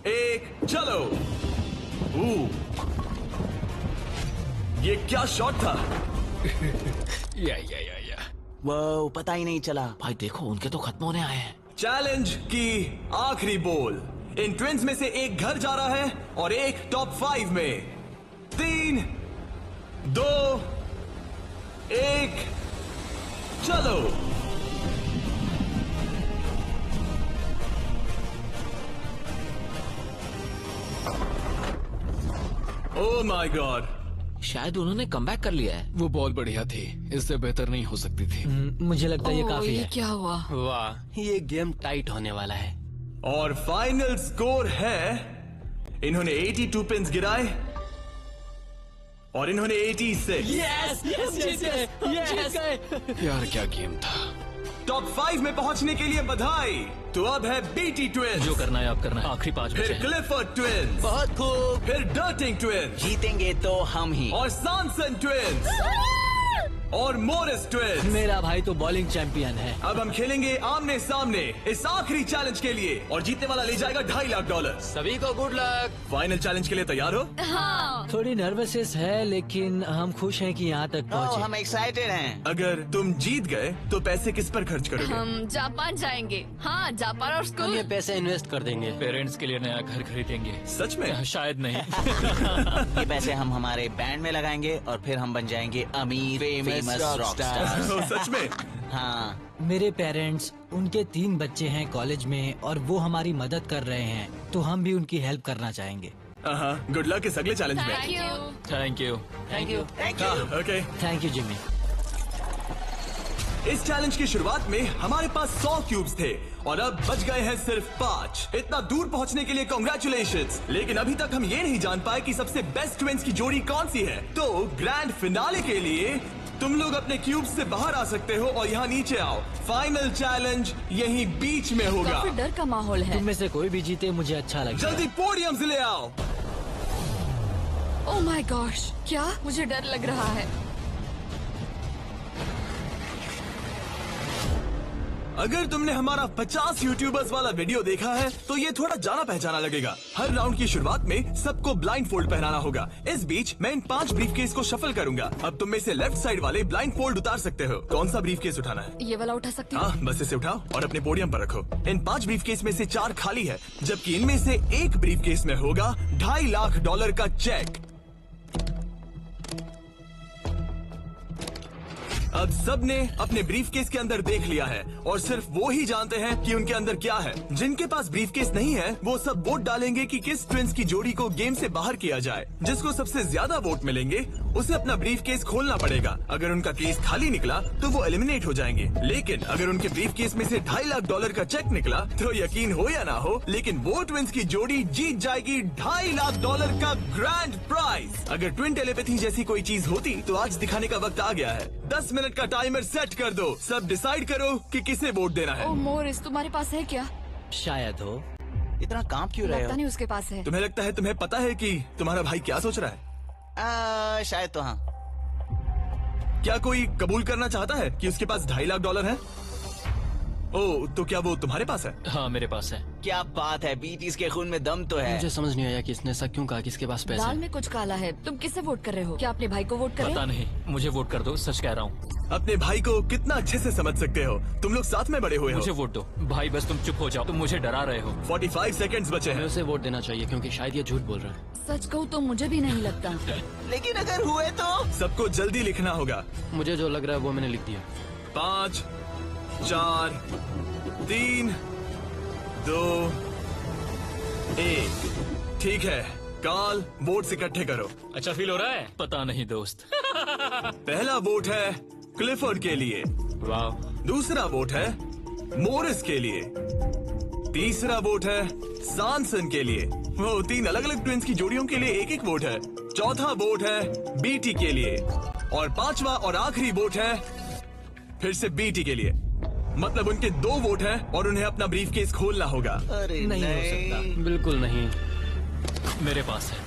1, चलो। ये क्या शॉट था? या वो पता ही नहीं चला। भाई देखो उनके तो खत्म होने आए हैं। चैलेंज की आखिरी बॉल। इन ट्विंस में से एक घर जा रहा है और एक टॉप 5 में। 3, 2, 1, चलो। ओह माय गॉड, शायद उन्होंने कमबैक कर लिया है। वो बहुत बढ़िया थी, इससे बेहतर नहीं हो सकती थी। मुझे लगता है ये काफी ये है। क्या हुआ? वाह, ये गेम टाइट होने वाला है। और फाइनल स्कोर है, इन्होंने 82 पिन्स गिराए और इन्होंने 86। यार क्या गेम था। टॉप 5 में पहुंचने के लिए बधाई। तो अब है बीटी ट्विंस, जो करना है आप करना है। आखिरी 5 बचे फिर हैं। क्लिफर्ड ट्विंस, बहुत खूब। फिर डर्टिंग ट्विंस जीतेंगे तो हम ही। और सैमसन ट्विंस और मोरिस ट्विंस। मेरा भाई तो बॉलिंग चैंपियन है। अब हम खेलेंगे आमने सामने इस आखिरी चैलेंज के लिए और जीतने वाला ले जाएगा $2.5 लाख। सभी को गुड लक। फाइनल चैलेंज के लिए तैयार हो? हाँ। थोड़ी नर्वसनेस है लेकिन हम खुश हैं कि यहाँ तक पहुँचे। हम एक्साइटेड हैं। अगर तुम जीत गए तो पैसे किस पर खर्च करोगे? हम जापान जाएंगे। हाँ, जापान और हम स्कूल। ये पैसे इन्वेस्ट कर देंगे। पेरेंट्स के लिए नया घर खरीदेंगे। सच में? शायद नहीं। ये पैसे हम हमारे बैंड में लगाएंगे और फिर हम बन जाएंगे अमीर फेमस रॉकस्टार। सच में? हाँ। मेरे पेरेंट्स, उनके 3 बच्चे हैं कॉलेज में और वो हमारी मदद कर रहे हैं, तो हम भी उनकी हेल्प करना चाहेंगे। गुड लक इस अगले चैलेंज में। Thank you. Thank you. Okay. Thank you Jimmy. इस चैलेंज की शुरुआत में हमारे पास 100 क्यूब्स थे और अब बच गए हैं सिर्फ 5। इतना दूर पहुंचने के लिए कांग्रेचुलेशंस। लेकिन अभी तक हम ये नहीं जान पाए कि सबसे बेस्ट ट्विंस की जोड़ी कौन सी है। तो ग्रैंड फिनाले के लिए तुम लोग अपने क्यूब्स से बाहर आ सकते हो और यहाँ नीचे आओ। फाइनल चैलेंज यहीं बीच में होगा। काफी डर का माहौल है। तुम में से कोई भी जीते मुझे अच्छा लगेगा। जल्दी पोडियम से ले आओ। ओह माय गॉश, क्या? मुझे डर लग रहा है। अगर तुमने हमारा 50 यूट्यूबर्स वाला वीडियो देखा है तो ये थोड़ा जाना पहचाना लगेगा। हर राउंड की शुरुआत में सबको ब्लाइंड फोल्ड पहनाना होगा। इस बीच मैं इन 5 ब्रीफकेस को शफल करूंगा। अब तुम में से लेफ्ट साइड वाले ब्लाइंड फोल्ड उतार सकते हो। कौन सा ब्रीफकेस उठाना है? ये वाला उठा सकती हूँ? हाँ, बस इसे उठाओ और अपने पोडियम पर रखो। इन 5 ब्रीफकेस में से 4 खाली है, जबकि इनमें से एक ब्रीफकेस में होगा $2.5 लाख का चेक। अब सबने अपने ब्रीफकेस के अंदर देख लिया है और सिर्फ वो ही जानते हैं कि उनके अंदर क्या है। जिनके पास ब्रीफकेस नहीं है वो सब वोट डालेंगे कि किस ट्विंस की जोड़ी को गेम से बाहर किया जाए। जिसको सबसे ज्यादा वोट मिलेंगे उसे अपना ब्रीफकेस खोलना पड़ेगा। अगर उनका केस खाली निकला तो वो एलिमिनेट हो जाएंगे। लेकिन अगर उनके ब्रीफकेस में से $2.5 लाख का चेक निकला तो यकीन हो या ना हो, लेकिन वो ट्विंस की जोड़ी जीत जाएगी $2.5 लाख का ग्रैंड प्राइज। अगर ट्विन टेलीपैथी जैसी कोई चीज होती तो आज दिखाने का वक्त आ गया है। 10 मिनट का टाइमर सेट कर दो। सब डिसाइड करो कि किसे वोट देना है। ओह मोरिस, तुम्हारे पास है क्या? शायद हो। इतना काम क्यों रहे लगता हो? नहीं उसके पास है। तुम्हें लगता है तुम्हें पता है कि तुम्हारा भाई क्या सोच रहा है? शायद तो हाँ। क्या कोई कबूल करना चाहता है कि उसके पास $2.5 लाख है? ओह, तो क्या वो तुम्हारे पास है? हाँ, मेरे पास है। क्या बात है, बीटीज के खून में दम तो है। मुझे समझ नहीं आया कि इसने ऐसा क्यों कहा कि इसके पास पैसे दाल हैं। में कुछ काला है। तुम किससे वोट कर रहे हो? क्या अपने भाई को वोट कर रहे पता हो? नहीं, मुझे वोट कर दो, सच कह रहा हूँ। अपने भाई को कितना अच्छे से समझ सकते हो। तुम लोग साथ में बड़े हुए मुझे हो। वोट दो भाई, बस तुम चुप हो जाओ। तुम मुझे डरा रहे हो। 45 सेकंड्स बचे हमें हैं। उसे वोट देना चाहिए क्योंकि शायद ये झूठ बोल रहा है। सच कहूँ तो मुझे भी नहीं लगता। लेकिन अगर हुए तो? सबको जल्दी लिखना होगा। मुझे जो लग रहा है वो मैंने लिख दिया। 5, 4, 3, 2, 1। ठीक है, काल वोट्स इकट्ठे करो। अच्छा फील हो रहा है? पता नहीं दोस्त। पहला वोट है क्लिफर्ड के लिए, वाह। दूसरा वोट है मोरिस के लिए, तीसरा वोट है सैमसन के लिए। वो 3 अलग अलग ट्विंस की जोड़ियों के लिए एक वोट है। चौथा वोट है बीटी के लिए और 5वां और आखिरी वोट है फिर से बीटी के लिए। मतलब उनके 2 वोट हैं और उन्हें अपना ब्रीफकेस खोलना होगा। अरे नहीं हो सकता। बिल्कुल नहीं। मेरे पास है।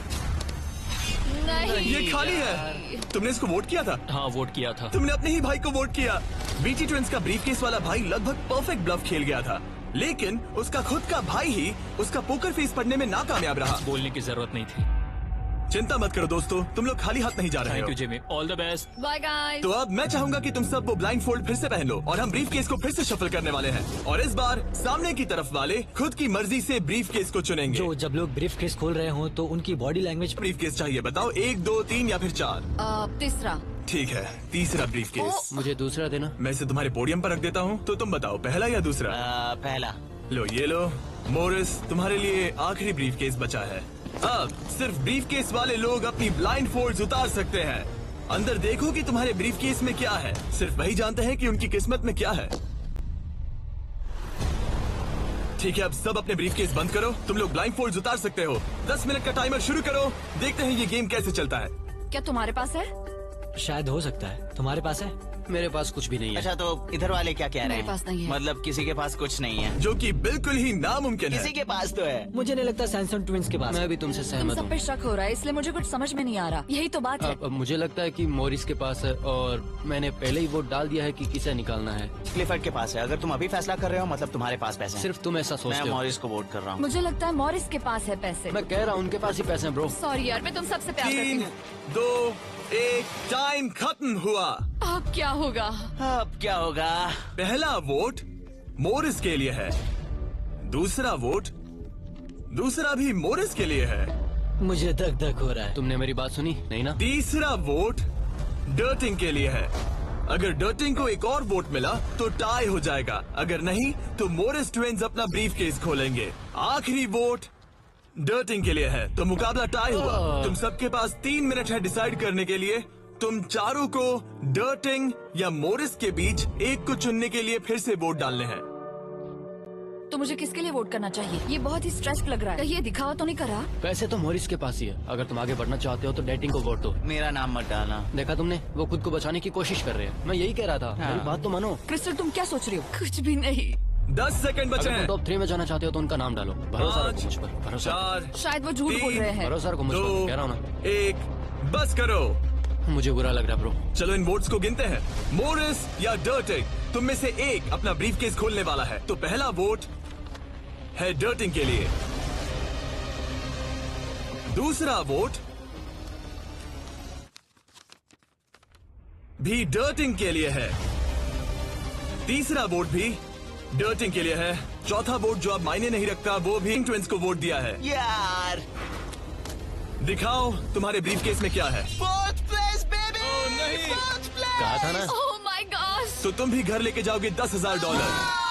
नहीं, ये खाली है। तुमने इसको वोट किया था? हाँ, वोट किया था। तुमने अपने ही भाई को वोट किया। बीटी ट्विंस का ब्रीफकेस वाला भाई लगभग परफेक्ट ब्लफ खेल गया था। लेकिन उसका खुद का भाई ही उसका पोकर फेस पढ़ने में नाकामयाब रहा। बोलने की जरूरत नहीं थी। चिंता मत करो दोस्तों, तुम लोग खाली हाथ नहीं जा रहे थैंक हो। You Jimmy, all the best. Bye guys. तो अब मैं चाहूंगा कि तुम सब वो ब्लाइंड फोल्ड फिर से पहन लो और हम ब्रीफ केस को फिर से शफल करने वाले हैं। और इस बार सामने की तरफ वाले खुद की मर्जी से ब्रीफ केस को चुनेंगे। जो जब लोग ब्रीफ केस खोल रहे हो तो उनकी बॉडी लैंग्वेज ब्रीफ केस चाहिए बताओ, 1, 2, 3 या फिर 4? तीसरा। ठीक है, तीसरा ब्रीफ केस। मुझे दूसरा देना। मैं इसे तुम्हारे पोडियम पर रख देता हूँ, तो तुम बताओ पहला या दूसरा? पहला। लो ये लो मोरिस, तुम्हारे लिए आखिरी ब्रीफ केस बचा है। अब सिर्फ ब्रीफ केस वाले लोग अपनी ब्लाइंड फोल्ड्स उतार सकते हैं। अंदर देखो कि तुम्हारे ब्रीफ केस में क्या है। सिर्फ वही जानते हैं कि उनकी किस्मत में क्या है। ठीक है, अब सब अपने ब्रीफ केस बंद करो। तुम लोग ब्लाइंड फोल्ड्स उतार सकते हो। 10 मिनट का टाइमर शुरू करो। देखते हैं ये गेम कैसे चलता है। क्या तुम्हारे पास है? शायद हो सकता है। तुम्हारे पास है? मेरे पास कुछ भी नहीं है। अच्छा, तो इधर वाले क्या कह रहे मेरे हैं? पास नहीं है। मतलब किसी के पास कुछ नहीं है? जो कि बिल्कुल ही नामुमकिन है। किसी के पास तो है। मुझे नहीं लगता सैमसंग ट्विंस के पास है। मैं भी तुमसे तुम सहमत सब हूँ। पे शक हो रहा है, इसलिए मुझे कुछ समझ में नहीं आ रहा। यही तो बात है। अब मुझे लगता है कि मॉरिस के पास है और मैंने पहले ही वोट डाल दिया है कि किसे निकालना है। क्लिफर्ड के पास है। अगर तुम अभी फैसला कर रहे हो मतलब तुम्हारे पास पैसे हैं। सिर्फ तुम ऐसा मैं सोचते हो। मॉरिस को वोट कर रहा हूँ। मुझे लगता है मॉरिस के पास है पैसे। मैं कह रहा हूँ उनके पास ही पैसे हैं ब्रो। सॉरी यार, मैं तुम सबसे प्यार करती 3, हूँ। 2, 1 टाइम खत्म हुआ। अब क्या होगा? अब क्या होगा? पहला वोट मोरिस के लिए है। दूसरा भी मोरिस के लिए है। मुझे धक धक हो रहा है। तुमने मेरी बात सुनी नहीं ना? तीसरा वोट डर्टिंग के लिए है। अगर डर्टिंग को एक और वोट मिला तो टाई हो जाएगा। अगर नहीं तो मोरिस ट्विन्स अपना ब्रीफ केस खोलेंगे। आखिरी वोट डर्टिंग के लिए है। तो मुकाबला टाई हुआ। तुम सबके पास 3 मिनट है डिसाइड करने के लिए। तुम चारों को डर्टिंग या मोरिस के बीच एक को चुनने के लिए फिर से वोट डालने हैं। तो मुझे किसके लिए वोट करना चाहिए? ये बहुत ही स्ट्रेस्ड लग रहा है। कहीं ये दिखावा तो नहीं कर रहा? पैसे तो मॉरिस के पास ही है। अगर तुम आगे बढ़ना चाहते हो तो डेटिंग को वोट दो। मेरा नाम मत डालना। देखा तुमने, वो खुद को बचाने की कोशिश कर रहे हैं। मैं यही कह रहा था। मेरी बात तो मानो। क्रिस्टल, तुम क्या सोच रही हो? कुछ भी नहीं। 10 सेकंड बचे अगर हैं। तुम टॉप 3 में जाना चाहते हो तो उनका नाम डालो। भरोसा रखो 5, मुझ पर। भरोसा 4, शायद वो झूठ बोल रहे हैं। भरोसा रखो मुझ पर। 2, कह रहा हूँ ना। 1 बस करो। मुझे बुरा लग रहा है ब्रो। चलो इन वोट्स को गिनते हैं। मोरिस या डर्टिंग, तुम में से एक अपना ब्रीफ केस खोलने वाला है। तो पहला वोट है डर्टिंग के लिए। दूसरा वोट भी डर्टिंग के लिए है। तीसरा वोट भी डर्टिंग के लिए है। चौथा वोट जो अब मायने नहीं रखता वो भी ट्विंस को वोट दिया है। यार, दिखाओ तुम्हारे ब्रीफ केस में क्या है। Fourth place baby. ओह, नहीं। Fourth place. कहा था ना। Oh my god. तो तुम भी घर लेके जाओगे $10,000।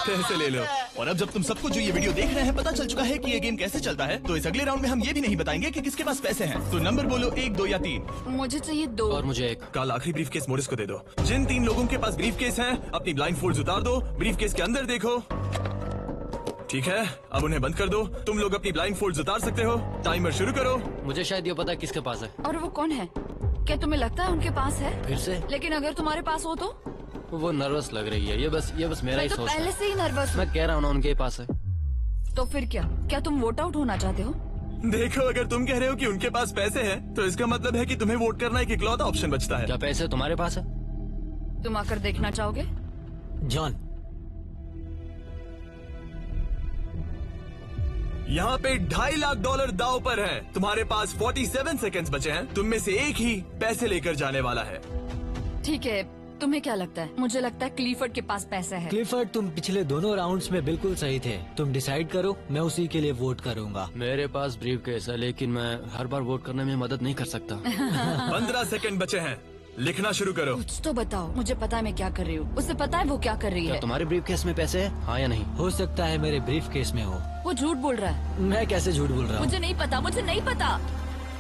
पैसे ले लो। और अब जब तुम सबको जो ये वीडियो देख रहे हैं पता चल चुका है कि ये गेम कैसे चलता है, तो इस अगले राउंड में हम ये भी नहीं बताएंगे कि किसके पास पैसे हैं। तो नंबर बोलो, 1, 2 या 3। मुझे चाहिए 2। और मुझे एक। कल आखिरी ब्रीफ केस मोरिस को दे दो। जिन 3 लोगों के पास ब्रीफ केस हैं, अपनी ब्लाइंड फोल्ड्स उतार दो। ब्रीफ केस के अंदर देखो। ठीक है, अब उन्हें बंद कर दो। तुम लोग अपनी ब्लाइंड फोल्ड्स उतार सकते हो। टाइमर शुरू करो। मुझे शायद ये पता है किसके पास है। और वो कौन है? क्या तुम्हें लगता है उनके पास है? फिर से लेकिन अगर तुम्हारे पास हो तो? वो नर्वस लग रही है। ये बस मेरा ही मैं तो सोच पहले है। से ही नर्वस हूँ। मैं कह रहा हूँ ना उनके पास है। तो फिर क्या तुम वोट आउट होना चाहते हो? देखो, अगर तुम कह रहे हो कि उनके पास पैसे हैं, तो इसका मतलब है कि तुम्हें वोट करना एक इकलौता ऑप्शन बचता है। क्या पैसे तुम्हारे पास है? तुम आकर देखना चाहोगे? जॉन, यहाँ पे $2.5 लाख दाव पर है। तुम्हारे पास 47 सेकंड्स बचे हैं। तुम में से एक ही पैसे लेकर जाने वाला है। ठीक है, तुम्हें क्या लगता है? मुझे लगता है क्लीफर्ड के पास पैसा है। क्लिफर्ड, तुम पिछले दोनों राउंड्स में बिल्कुल सही थे। तुम डिसाइड करो, मैं उसी के लिए वोट करूंगा। मेरे पास ब्रीफ केस है, लेकिन मैं हर बार वोट करने में मदद नहीं कर सकता। 15 सेकंड बचे हैं। लिखना शुरू करो। कुछ तो बताओ। मुझे पता है मैं क्या कर रही हूँ। उसे पता है वो क्या कर रही क्या है। तुम्हारे ब्रीफ केस में पैसे है? हाँ या नहीं? हो सकता है मेरे ब्रीफ केस में हो। वो झूठ बोल रहा है। मैं कैसे झूठ बोल रहा हूँ? मुझे नहीं पता। मुझे नहीं पता।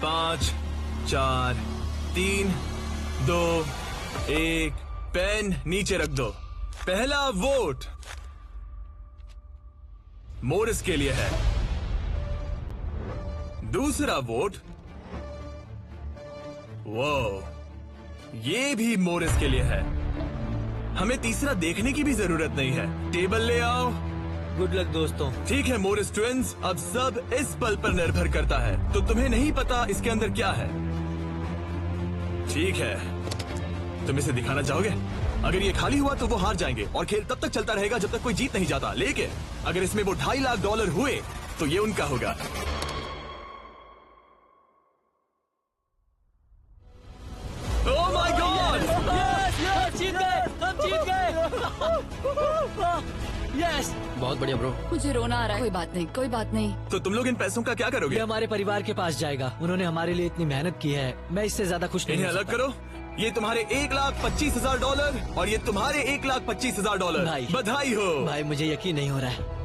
5, 4, 3, 2, 1 पेन नीचे रख दो। पहला वोट मोरिस के लिए है। दूसरा वोट ये भी मोरिस के लिए है। हमें तीसरा देखने की भी जरूरत नहीं है। टेबल ले आओ। गुड लक दोस्तों। ठीक है मोरिस ट्विन्स, अब सब इस पल पर निर्भर करता है। तो तुम्हें नहीं पता इसके अंदर क्या है। ठीक है, तुम इसे दिखाना चाहोगे? अगर ये खाली हुआ तो वो हार जाएंगे और खेल तब तक चलता रहेगा जब तक कोई जीत नहीं जाता। लेकिन अगर इसमें वो $2.5 लाख हुए तो ये उनका होगा। ओह माय गॉड! जीत गए, हम जीत गए। यस, बहुत बढ़िया ब्रो। मुझे रोना आ रहा है। कोई बात नहीं, कोई बात नहीं। तो तुम लोग इन पैसों का क्या ये करोगे? हमारे परिवार के पास जाएगा। उन्होंने हमारे लिए इतनी मेहनत की है, मैं इससे ज्यादा खुश नहीं इन्हें हो अलग सकता। करो। ये तुम्हारे $1,25,000 और ये तुम्हारे $1,25,000। भाई। बधाई हो। भाई मुझे यकीन नहीं हो रहा है।